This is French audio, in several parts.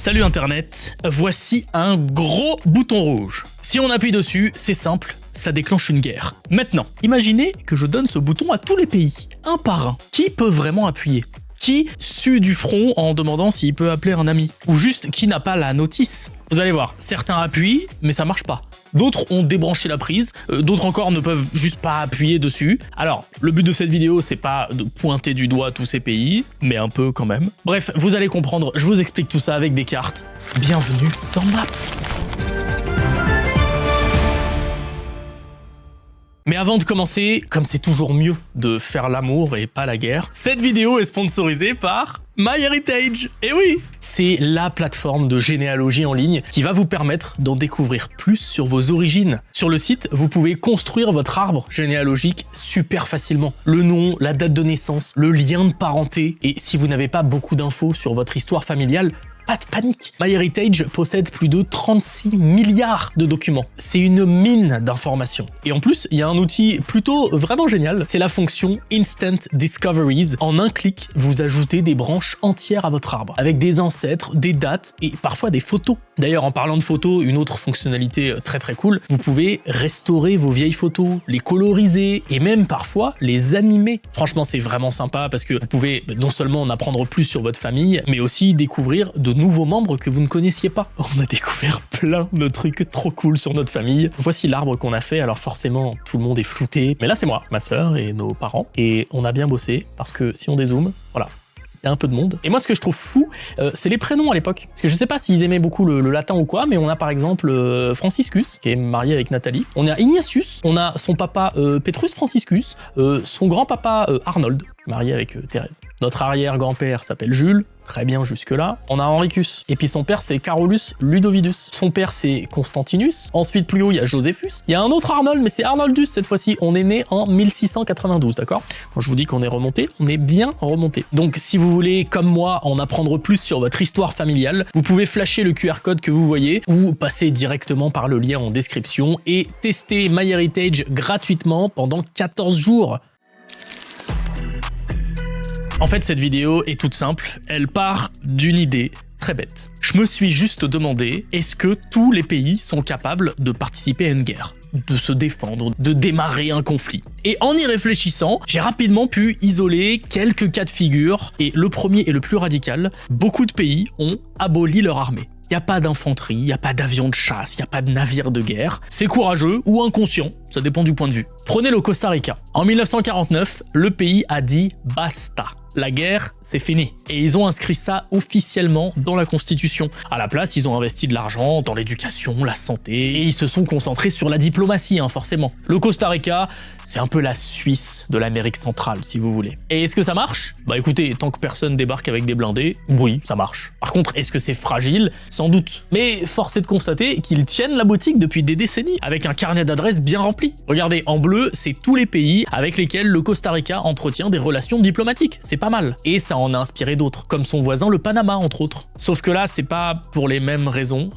Salut Internet, voici un gros bouton rouge. Si on appuie dessus, c'est simple, ça déclenche une guerre. Maintenant, imaginez que je donne ce bouton à tous les pays, un par un. Qui peut vraiment appuyer ? Qui sue du front en demandant s'il peut appeler un ami ? Ou juste qui n'a pas la notice ? Vous allez voir, certains appuient, mais ça marche pas. D'autres ont débranché la prise, d'autres encore ne peuvent juste pas appuyer dessus. Alors, le but de cette vidéo, c'est pas de pointer du doigt tous ces pays, mais un peu quand même. Bref, vous allez comprendre, je vous explique tout ça avec des cartes. Bienvenue dans Maps. Mais avant de commencer, comme c'est toujours mieux de faire l'amour et pas la guerre, cette vidéo est sponsorisée par MyHeritage. Et oui, c'est la plateforme de généalogie en ligne qui va vous permettre d'en découvrir plus sur vos origines. Sur le site, vous pouvez construire votre arbre généalogique super facilement. Le nom, la date de naissance, le lien de parenté. Et si vous n'avez pas beaucoup d'infos sur votre histoire familiale, pas de panique. MyHeritage possède plus de 36 milliards de documents. C'est une mine d'informations. Et en plus, il y a un outil plutôt vraiment génial, c'est la fonction Instant Discoveries. En un clic, vous ajoutez des branches entières à votre arbre, avec des ancêtres, des dates et parfois des photos. D'ailleurs, en parlant de photos, une autre fonctionnalité très cool, vous pouvez restaurer vos vieilles photos, les coloriser et même parfois les animer. Franchement, c'est vraiment sympa parce que vous pouvez non seulement en apprendre plus sur votre famille, mais aussi découvrir de nouveaux membres que vous ne connaissiez pas. On a découvert plein de trucs trop cool sur notre famille. Voici l'arbre qu'on a fait, alors forcément tout le monde est flouté, mais là c'est moi, ma sœur et nos parents, et on a bien bossé parce que si on dézoome, voilà, il y a un peu de monde. Et moi, ce que je trouve fou, c'est les prénoms à l'époque. Parce que je sais pas s'ils aimaient beaucoup le latin ou quoi, mais on a par exemple Franciscus, qui est marié avec Nathalie. On a Ignatius, on a son papa Petrus Franciscus, son grand-papa Arnold, marié avec Thérèse. Notre arrière-grand-père s'appelle Jules, très bien jusque-là. On a Henricus, et puis son père c'est Carolus Ludovidus. Son père c'est Constantinus. Ensuite, plus haut, il y a Josephus. Il y a un autre Arnold, mais c'est Arnoldus cette fois-ci. On est né en 1692, d'accord ? Quand je vous dis qu'on est remonté, on est bien remonté. Donc si vous voulez, comme moi, en apprendre plus sur votre histoire familiale, vous pouvez flasher le QR code que vous voyez ou passer directement par le lien en description et tester MyHeritage gratuitement pendant 14 jours. En fait, cette vidéo est toute simple, elle part d'une idée très bête. Je me suis juste demandé, est-ce que tous les pays sont capables de participer à une guerre ? De se défendre, de démarrer un conflit. Et en y réfléchissant, j'ai rapidement pu isoler quelques cas de figure, et le premier et le plus radical, beaucoup de pays ont aboli leur armée. Il n'y a pas d'infanterie, il n'y a pas d'avion de chasse, il n'y a pas de navire de guerre. C'est courageux ou inconscient, ça dépend du point de vue. Prenez le Costa Rica. En 1949, le pays a dit basta. La guerre, c'est fini. Et ils ont inscrit ça officiellement dans la Constitution. À la place, ils ont investi de l'argent dans l'éducation, la santé, et ils se sont concentrés sur la diplomatie, forcément. Le Costa Rica, c'est un peu la Suisse de l'Amérique centrale, si vous voulez. Et est-ce que ça marche ? Bah écoutez, tant que personne débarque avec des blindés, oui, ça marche. Par contre, est-ce que c'est fragile ? Sans doute. Mais force est de constater qu'ils tiennent la boutique depuis des décennies, avec un carnet d'adresses bien rempli. Regardez, en bleu, c'est tous les pays avec lesquels le Costa Rica entretient des relations diplomatiques. C'est pas mal. Et ça en a inspiré d'autres, comme son voisin le Panama, entre autres. Sauf que là, c'est pas pour les mêmes raisons,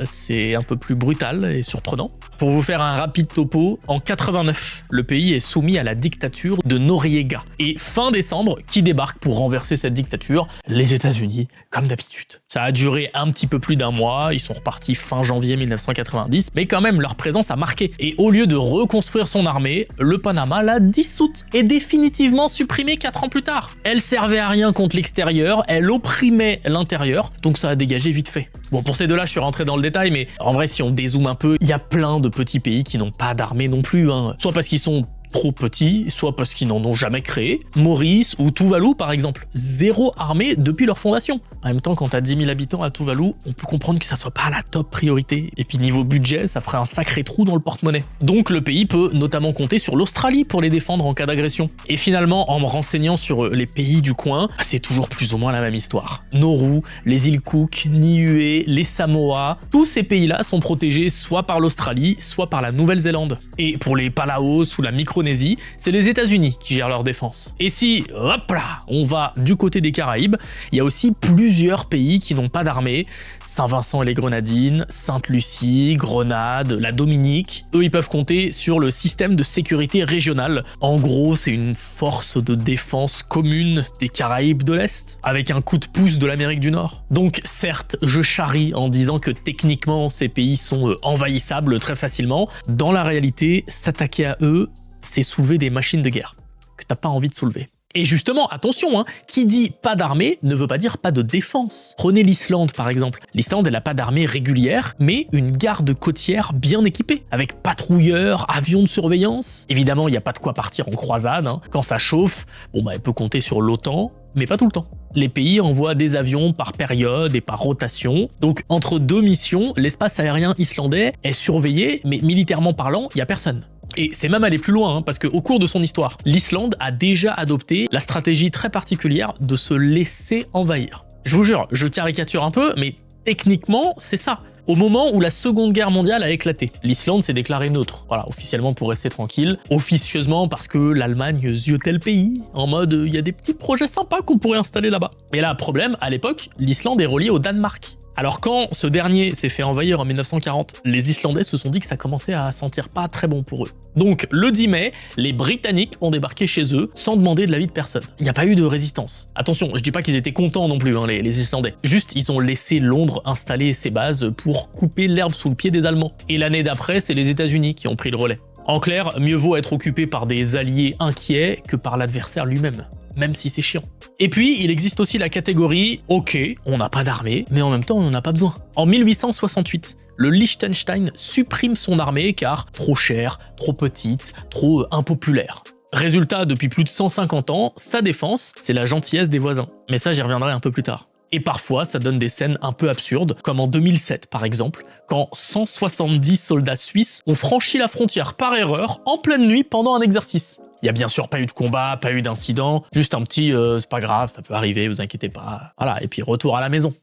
c'est un peu plus brutal et surprenant. Pour vous faire un rapide topo, en 89, le pays est soumis à la dictature de Noriega. Et fin décembre, qui débarque pour renverser cette dictature ? Les États-Unis, comme d'habitude. Ça a duré un petit peu plus d'un mois, ils sont repartis fin janvier 1990, mais quand même, leur présence a marqué. Et au lieu de reconstruire son armée, le Panama l'a dissoute et définitivement supprimée 4 ans plus tard. Elle servait à rien contre l'extérieur, elle opprimait l'intérieur, donc ça a dégagé vite fait. Bon, pour ces deux-là, je suis rentré dans le détail, mais en vrai, si on dézoome un peu, il y a plein de petits pays qui n'ont pas d'armée non plus, soit parce qu'ils sont trop petits, soit parce qu'ils n'en ont jamais créé. Maurice ou Tuvalu, par exemple. 0 armée depuis leur fondation. En même temps, quand t'as 10 000 habitants à Tuvalu, on peut comprendre que ça soit pas la top priorité. Et puis niveau budget, ça ferait un sacré trou dans le porte-monnaie. Donc le pays peut notamment compter sur l'Australie pour les défendre en cas d'agression. Et finalement, en me renseignant sur les pays du coin, c'est toujours plus ou moins la même histoire. Nauru, les îles Cook, Niue, les Samoa, tous ces pays-là sont protégés soit par l'Australie, soit par la Nouvelle-Zélande. Et pour les Palaos ou la Micronésie, Austronésie, c'est les États-Unis qui gèrent leur défense. Et si, hop là, on va du côté des Caraïbes, il y a aussi plusieurs pays qui n'ont pas d'armée. Saint-Vincent et les Grenadines, Sainte-Lucie, Grenade, la Dominique. Eux, ils peuvent compter sur le système de sécurité régionale. En gros, c'est une force de défense commune des Caraïbes de l'Est, avec un coup de pouce de l'Amérique du Nord. Donc certes, je charrie en disant que techniquement, ces pays sont envahissables très facilement. Dans la réalité, s'attaquer à eux, c'est soulever des machines de guerre que t'as pas envie de soulever. Et justement, attention, qui dit pas d'armée ne veut pas dire pas de défense. Prenez l'Islande par exemple. L'Islande, elle n'a pas d'armée régulière, mais une garde côtière bien équipée, avec patrouilleurs, avions de surveillance. Évidemment, il n'y a pas de quoi partir en croisade. Quand ça chauffe, elle peut compter sur l'OTAN, mais pas tout le temps. Les pays envoient des avions par période et par rotation. Donc entre deux missions, l'espace aérien islandais est surveillé, mais militairement parlant, il n'y a personne. Et c'est même aller plus loin, parce qu'au cours de son histoire, l'Islande a déjà adopté la stratégie très particulière de se laisser envahir. Je vous jure, je caricature un peu, mais techniquement, c'est ça. Au moment où la Seconde Guerre mondiale a éclaté, l'Islande s'est déclarée neutre, officiellement pour rester tranquille, officieusement parce que l'Allemagne ziotait le pays, en mode il y a des petits projets sympas qu'on pourrait installer là-bas. Et là, problème, à l'époque, l'Islande est reliée au Danemark. Alors quand ce dernier s'est fait envahir en 1940, les Islandais se sont dit que ça commençait à sentir pas très bon pour eux. Donc le 10 mai, les Britanniques ont débarqué chez eux sans demander de l'avis de personne. Il n'y a pas eu de résistance. Attention, je dis pas qu'ils étaient contents non plus, les Islandais. Juste, ils ont laissé Londres installer ses bases pour couper l'herbe sous le pied des Allemands. Et l'année d'après, c'est les États-Unis qui ont pris le relais. En clair, mieux vaut être occupé par des alliés inquiets que par l'adversaire lui-même, même si c'est chiant. Et puis, il existe aussi la catégorie « Ok, on n'a pas d'armée, mais en même temps, on n'en a pas besoin ». En 1868, le Liechtenstein supprime son armée car trop chère, trop petite, trop impopulaire. Résultat, depuis plus de 150 ans, sa défense, c'est la gentillesse des voisins. Mais ça, j'y reviendrai un peu plus tard. Et parfois, ça donne des scènes un peu absurdes, comme en 2007 par exemple, quand 170 soldats suisses ont franchi la frontière par erreur en pleine nuit pendant un exercice. Il y a bien sûr pas eu de combat, pas eu d'incident, juste un petit c'est pas grave, ça peut arriver, vous inquiétez pas. Voilà, et puis retour à la maison.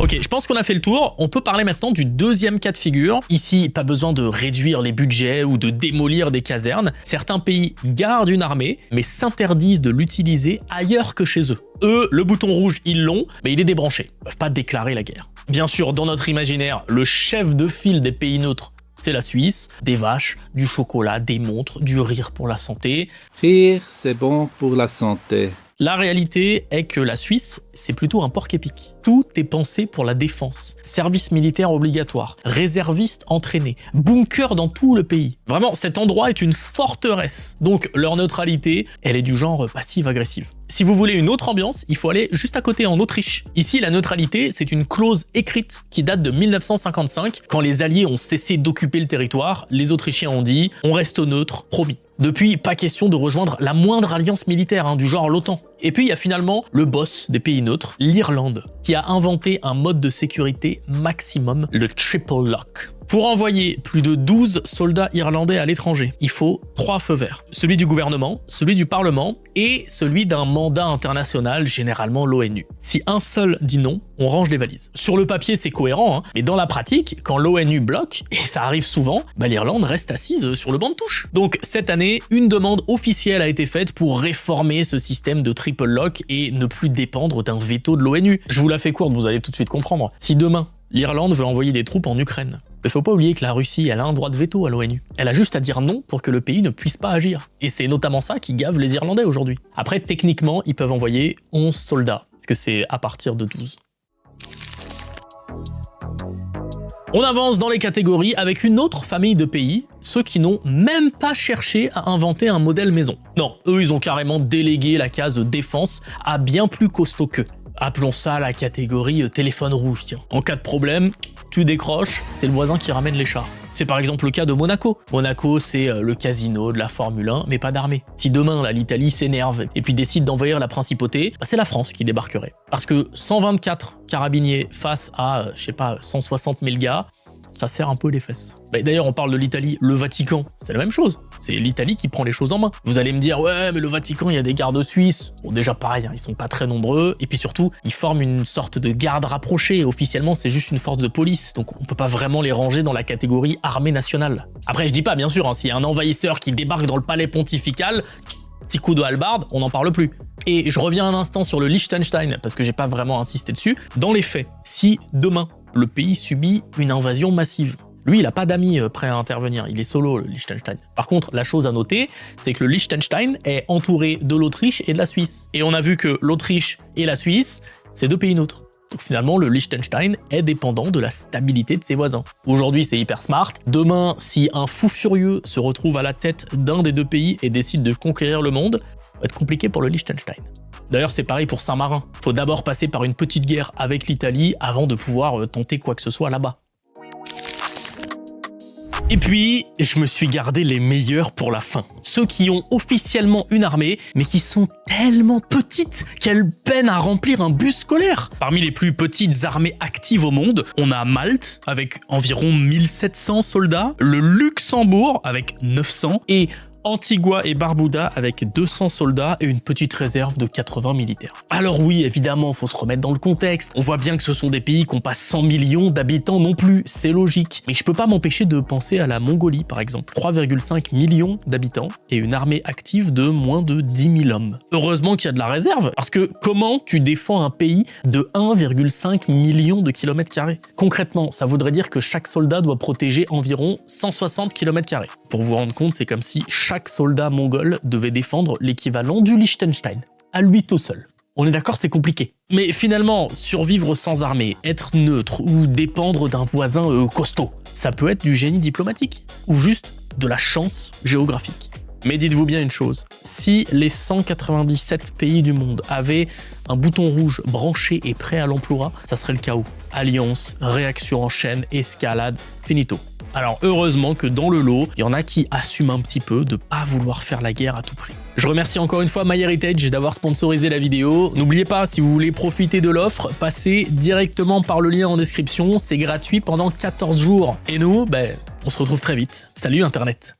Ok, je pense qu'on a fait le tour, on peut parler maintenant du deuxième cas de figure. Ici, pas besoin de réduire les budgets ou de démolir des casernes. Certains pays gardent une armée, mais s'interdisent de l'utiliser ailleurs que chez eux. Eux, le bouton rouge, ils l'ont, mais il est débranché. Ils peuvent pas déclarer la guerre. Bien sûr, dans notre imaginaire, le chef de file des pays neutres, c'est la Suisse. Des vaches, du chocolat, des montres, du rire pour la santé. Rire, c'est bon pour la santé. La réalité est que la Suisse, c'est plutôt un porc-épic. Tout est pensé pour la défense. Service militaire obligatoire, réservistes entraînés, bunkers dans tout le pays. Vraiment, cet endroit est une forteresse. Donc leur neutralité, elle est du genre passive-agressive. Si vous voulez une autre ambiance, il faut aller juste à côté en Autriche. Ici, la neutralité, c'est une clause écrite qui date de 1955. Quand les Alliés ont cessé d'occuper le territoire, les Autrichiens ont dit « on reste neutre, promis ». Depuis, pas question de rejoindre la moindre alliance militaire, du genre l'OTAN. Et puis il y a finalement le boss des pays neutres, l'Irlande, qui a inventé un mode de sécurité maximum, le triple lock. Pour envoyer plus de 12 soldats irlandais à l'étranger, il faut 3 feux verts. Celui du gouvernement, celui du Parlement et celui d'un mandat international, généralement l'ONU. Si un seul dit non, on range les valises. Sur le papier, c'est cohérent, mais dans la pratique, quand l'ONU bloque, et ça arrive souvent, l'Irlande reste assise sur le banc de touche. Donc cette année, une demande officielle a été faite pour réformer ce système de triple lock et ne plus dépendre d'un veto de l'ONU. Je vous la fais courte, vous allez tout de suite comprendre. Si demain, l'Irlande veut envoyer des troupes en Ukraine, il faut pas oublier que la Russie, elle a un droit de veto à l'ONU. Elle a juste à dire non pour que le pays ne puisse pas agir. Et c'est notamment ça qui gave les Irlandais aujourd'hui. Après, techniquement, ils peuvent envoyer 11 soldats, parce que c'est à partir de 12. On avance dans les catégories avec une autre famille de pays, ceux qui n'ont même pas cherché à inventer un modèle maison. Non, eux, ils ont carrément délégué la case défense à bien plus costaud qu'eux. Appelons ça la catégorie téléphone rouge, tiens. En cas de problème, tu décroches, c'est le voisin qui ramène les chars. C'est par exemple le cas de Monaco. Monaco, c'est le casino de la Formule 1, mais pas d'armée. Si demain, l'Italie s'énerve et puis décide d'envahir la principauté, c'est la France qui débarquerait. Parce que 124 carabiniers face à, 160 000 gars, ça serre un peu les fesses. D'ailleurs, on parle de l'Italie, le Vatican, c'est la même chose. C'est l'Italie qui prend les choses en main. Vous allez me dire, ouais, mais le Vatican, il y a des gardes suisses. Bon, déjà pareil, hein, ils sont pas très nombreux. Et puis surtout, ils forment une sorte de garde rapprochée. Officiellement, c'est juste une force de police. Donc on peut pas vraiment les ranger dans la catégorie armée nationale. Après, je dis pas, bien sûr, hein, s'il y a un envahisseur qui débarque dans le palais pontifical, petit coup de hallebarde, on n'en parle plus. Et je reviens un instant sur le Liechtenstein, parce que j'ai pas vraiment insisté dessus. Dans les faits, si demain, le pays subit une invasion massive, lui, il n'a pas d'amis prêts à intervenir, il est solo, le Liechtenstein. Par contre, la chose à noter, c'est que le Liechtenstein est entouré de l'Autriche et de la Suisse. Et on a vu que l'Autriche et la Suisse, c'est deux pays neutres. Donc finalement, le Liechtenstein est dépendant de la stabilité de ses voisins. Aujourd'hui, c'est hyper smart. Demain, si un fou furieux se retrouve à la tête d'un des deux pays et décide de conquérir le monde, ça va être compliqué pour le Liechtenstein. D'ailleurs, c'est pareil pour Saint-Marin. Faut d'abord passer par une petite guerre avec l'Italie avant de pouvoir tenter quoi que ce soit là-bas. Et puis, je me suis gardé les meilleurs pour la fin. Ceux qui ont officiellement une armée, mais qui sont tellement petites qu'elles peinent à remplir un bus scolaire. Parmi les plus petites armées actives au monde, on a Malte, avec environ 1700 soldats, le Luxembourg, avec 900, et Antigua et Barbuda avec 200 soldats et une petite réserve de 80 militaires. Alors oui, évidemment, faut se remettre dans le contexte. On voit bien que ce sont des pays qui n'ont pas 100 millions d'habitants non plus, c'est logique. Mais je peux pas m'empêcher de penser à la Mongolie, par exemple. 3,5 millions d'habitants et une armée active de moins de 10 000 hommes. Heureusement qu'il y a de la réserve, parce que comment tu défends un pays de 1,5 million de kilomètres carrés? Concrètement, ça voudrait dire que chaque soldat doit protéger environ 160 km². Pour vous rendre compte, c'est comme si chaque soldat mongol devait défendre l'équivalent du Liechtenstein, à lui tout seul. On est d'accord, c'est compliqué. Mais finalement, survivre sans armée, être neutre ou dépendre d'un voisin costaud, ça peut être du génie diplomatique ou juste de la chance géographique. Mais dites-vous bien une chose, si les 197 pays du monde avaient un bouton rouge branché et prêt à l'emploi, ça serait le chaos. Alliance, réaction en chaîne, escalade, finito. Alors heureusement que dans le lot, il y en a qui assument un petit peu de pas vouloir faire la guerre à tout prix. Je remercie encore une fois MyHeritage d'avoir sponsorisé la vidéo. N'oubliez pas, si vous voulez profiter de l'offre, passez directement par le lien en description, c'est gratuit pendant 14 jours. Et nous, on se retrouve très vite. Salut Internet!